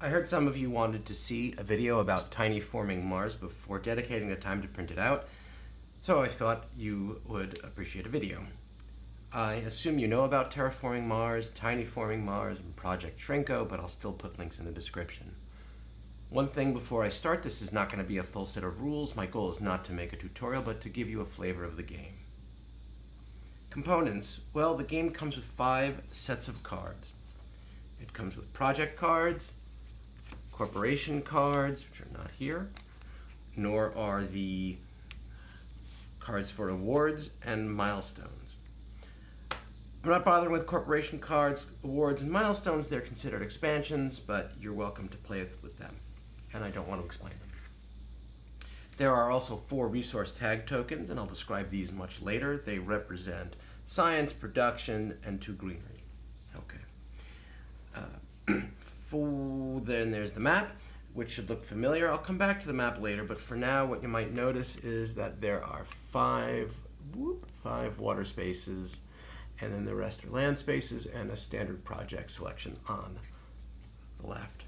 I heard some of you wanted to see a video about TINYforming Mars before dedicating the time to print it out, so I thought you would appreciate a video. I assume you know about terraforming Mars, TINYforming Mars, and Project Shrinko, but I'll still put links in the description. One thing before I start, this is not going to be a full set of rules. My goal is not to make a tutorial, but to give you a flavor of the game. Components. Well, the game comes with 5 sets of cards. It comes with project cards, corporation cards, which are not here, nor are the cards for awards and milestones. I'm not bothering with corporation cards, awards, and milestones. They're considered expansions, but you're welcome to play with them, and I don't want to explain them. There are also 4 resource tag tokens, and I'll describe these much later. They represent science, production, and 2 greenery. Okay. Then there's the map, which should look familiar. I'll come back to the map later, but for now what you might notice is that there are 5 water spaces, and then the rest are land spaces and a standard project selection on the left.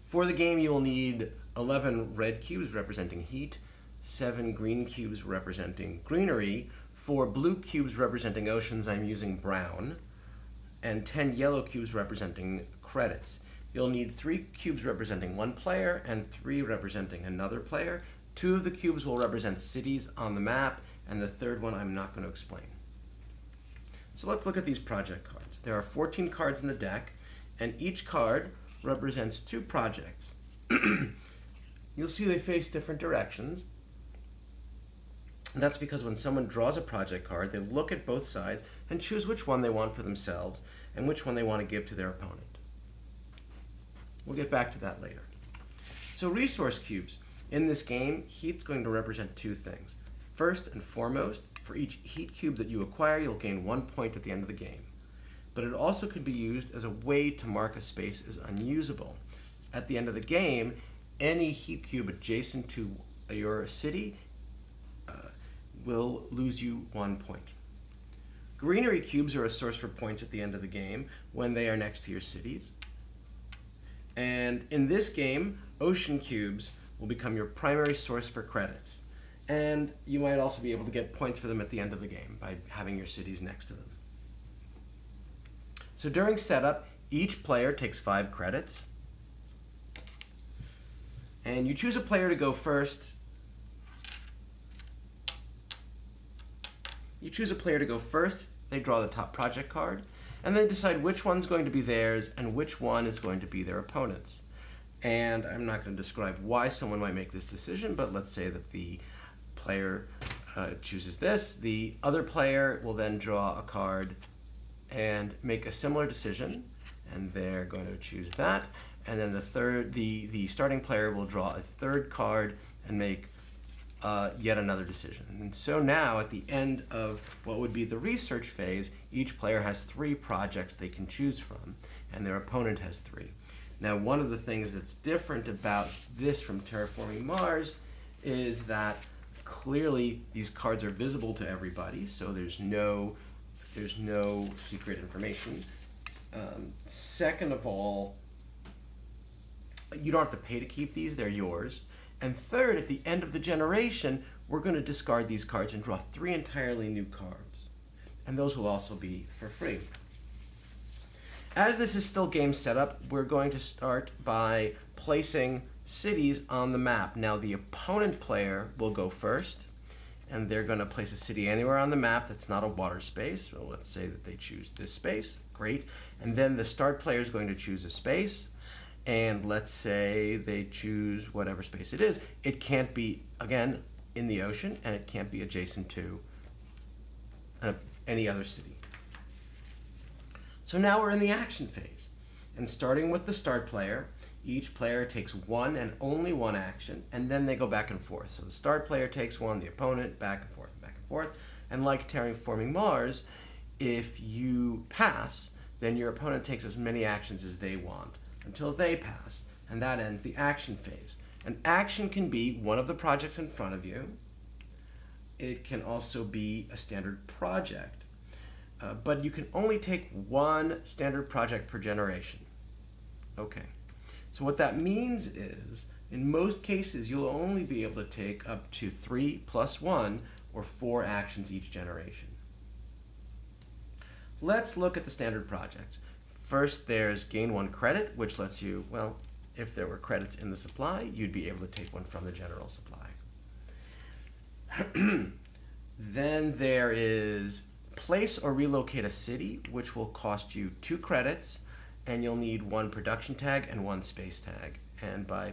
For the game, you will need 11 red cubes representing heat, 7 green cubes representing greenery, 4 blue cubes representing oceans, I'm using brown, and 10 yellow cubes representing credits. You'll need 3 cubes representing one player and 3 representing another player. 2 of the cubes will represent cities on the map, and the third one I'm not going to explain. So let's look at these project cards. There are 14 cards in the deck, and each card represents 2 projects. You'll see they face different directions. And that's because when someone draws a project card, they look at both sides and choose which one they want for themselves and which one they want to give to their opponent. We'll get back to that later. So resource cubes. In this game, heat's going to represent 2 things. First and foremost, for each heat cube that you acquire, you'll gain 1 point at the end of the game. But it also could be used as a way to mark a space as unusable. At the end of the game, any heat cube adjacent to your city will lose you 1 point. Greenery cubes are a source for points at the end of the game when they are next to your cities. And in this game, ocean cubes will become your primary source for credits. And you might also be able to get points for them at the end of the game by having your cities next to them. So during setup, each player takes 5 credits. And you choose a player to go first. They draw the top project card, and they decide which one's going to be theirs and which one is going to be their opponent's. And I'm not going to describe why someone might make this decision, but let's say that the player chooses this. The other player will then draw a card and make a similar decision, and they're going to choose that. And then the starting player will draw a 3rd card and make yet another decision. And so now, at the end of what would be the research phase, each player has 3 projects they can choose from, and their opponent has 3. Now, one of the things that's different about this from Terraforming Mars is that clearly these cards are visible to everybody, so there's no secret information. Second of all, you don't have to pay to keep these, they're yours. And third, at the end of the generation, we're going to discard these cards and draw 3 entirely new cards. And those will also be for free. As this is still game setup, we're going to start by placing cities on the map. Now the opponent player will go first, and they're going to place a city anywhere on the map that's not a water space. Well, let's say that they choose this space. Great. And then the start player is going to choose a space. And let's say they choose whatever space it is. It can't be, again, in the ocean, and it can't be adjacent to any other city. So now we're in the action phase. And starting with the start player, each player takes 1 and only 1 action, and then they go back and forth. So the start player takes 1, the opponent, back and forth, back and forth. And like Terraforming Mars, if you pass, then your opponent takes as many actions as they want until they pass, and that ends the action phase. An action can be one of the projects in front of you. It can also be a standard project. but you can only take one standard project per generation. Okay, so what that means is, in most cases, you'll only be able to take up to 3 + 1, or 4 actions each generation. Let's look at the standard projects. First, there's gain 1 credit, which lets you, well, if there were credits in the supply, you'd be able to take one from the general supply. Then there is place or relocate a city, which will cost you 2 credits, and you'll need 1 production tag and 1 space tag. And by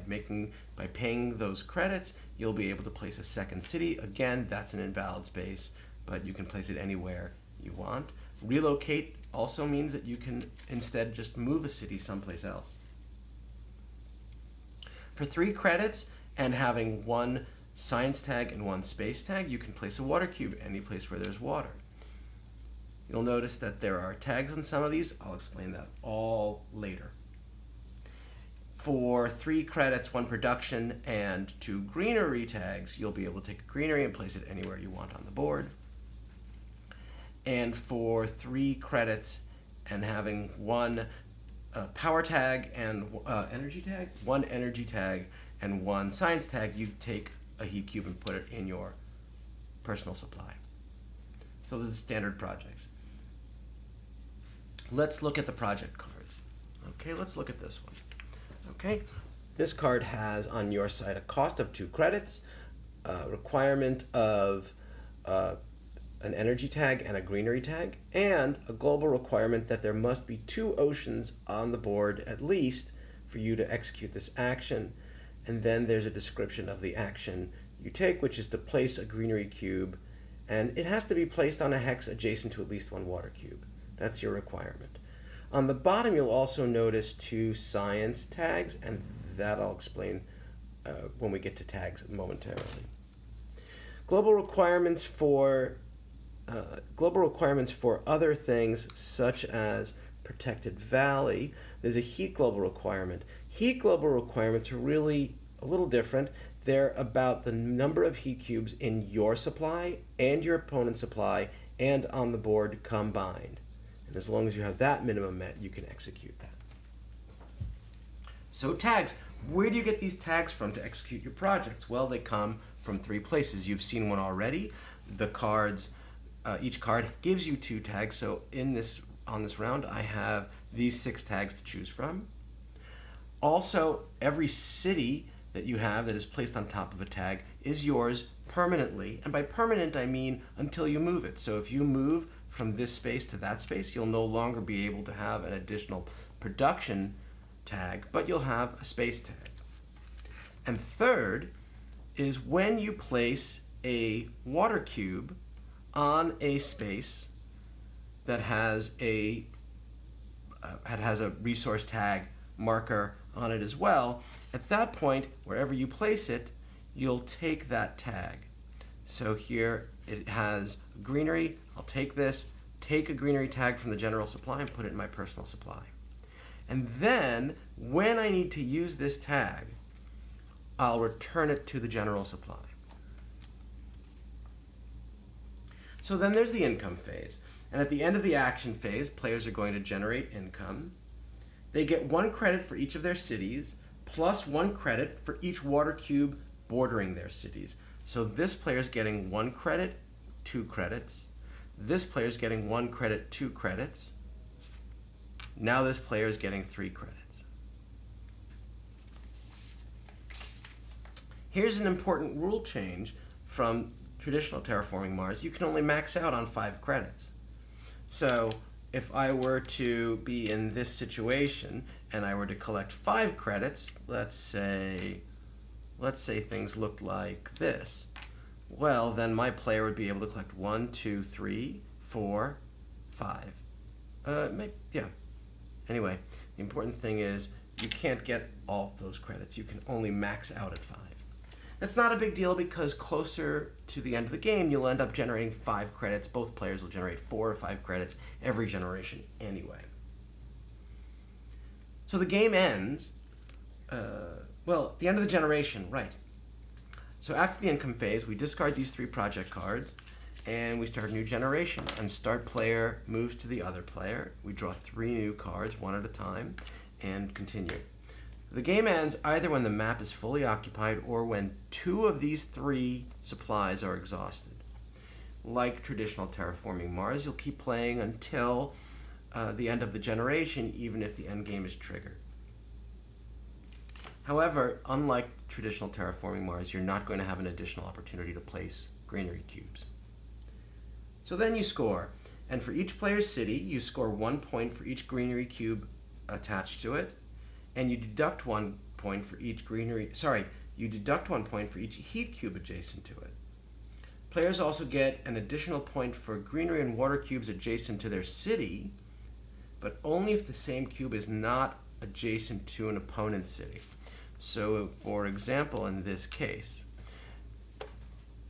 paying those credits, you'll be able to place a second city. Again, that's an invalid space, but you can place it anywhere you want. Relocate also means that you can instead just move a city someplace else. For 3 credits and having 1 science tag and 1 space tag, you can place a water cube any place where there's water. You'll notice that there are tags on some of these. I'll explain that all later. For 3 credits, 1 production, and 2 greenery tags, you'll be able to take a greenery and place it anywhere you want on the board. And for 3 credits and having 1 power tag and energy tag, 1 energy tag, and 1 science tag, you take a heat cube and put it in your personal supply. So this is standard projects. Let's look at the project cards. Okay, let's look at this one. Okay, this card has on your side a cost of 2 credits, a requirement of an energy tag and a greenery tag, and a global requirement that there must be 2 oceans on the board at least for you to execute this action. And then there's a description of the action you take, which is to place a greenery cube, and it has to be placed on a hex adjacent to at least 1 water cube. That's your requirement. On the bottom, you'll also notice 2 science tags, and that I'll explain when we get to tags momentarily. Global requirements for other things, such as protected valley. There's a heat global requirement. Heat global requirements are really a little different. They're about the number of heat cubes in your supply and your opponent's supply and on the board combined. And as long as you have that minimum met, you can execute that. So tags. Where do you get these tags from to execute your projects? Well, they come from 3 places. You've seen one already. The cards, each card gives you 2 tags. So on this round, I have these 6 tags to choose from. Also, every city that you have that is placed on top of a tag is yours permanently. And by permanent, I mean until you move it. So if you move from this space to that space, you'll no longer be able to have an additional production tag, but you'll have a space tag. And third is when you place a water cube on a space that has a resource tag marker on it as well, at that point, wherever you place it, you'll take that tag. So here it has greenery. I'll take this, take a greenery tag from the general supply and put it in my personal supply. And then when I need to use this tag, I'll return it to the general supply. So then there's the income phase. And at the end of the action phase, players are going to generate income. They get 1 credit for each of their cities, plus 1 credit for each water cube bordering their cities. So this player's getting 1 credit, 2 credits. This player's getting 1 credit, 2 credits. Now this player's getting 3 credits. Here's an important rule change from traditional Terraforming Mars. You can only max out on 5 credits. So if I were to be in this situation and I were to collect 5 credits, let's say things looked like this. Well, then my player would be able to collect 1, 2, 3, 4, 5. Yeah. Anyway, the important thing is you can't get all of those credits. You can only max out at 5. That's not a big deal because closer to the end of the game, you'll end up generating 5 credits. Both players will generate 4 or 5 credits every generation anyway. So the game ends, well, at the end of the generation, right. So after the income phase, we discard these 3 project cards, and we start a new generation. And start player moves to the other player. We draw 3 new cards, one at a time, and continue. The game ends either when the map is fully occupied or when 2 of these 3 supplies are exhausted. Like traditional Terraforming Mars, you'll keep playing until the end of the generation, even if the end game is triggered. However, unlike traditional Terraforming Mars, you're not going to have an additional opportunity to place greenery cubes. So then you score, and for each player's city, you score 1 point for each greenery cube attached to it, and you deduct 1 point for each deduct 1 point for each heat cube adjacent to it. Players also get an additional point for greenery and water cubes adjacent to their city, but only if the same cube is not adjacent to an opponent's city. So, for example, in this case,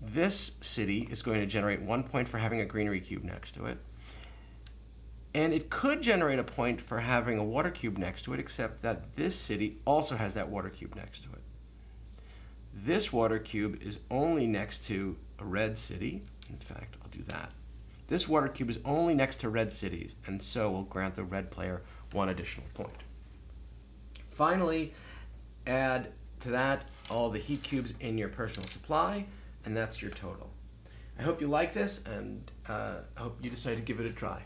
this city is going to generate 1 point for having a greenery cube next to it, and it could generate a point for having a water cube next to it, except that this city also has that water cube next to it. This water cube is only next to a red city. In fact, I'll do that. This water cube is only next to red cities, and so will grant the red player 1 additional point. Finally, add to that all the heat cubes in your personal supply, and that's your total. I hope you like this, and I hope you decide to give it a try.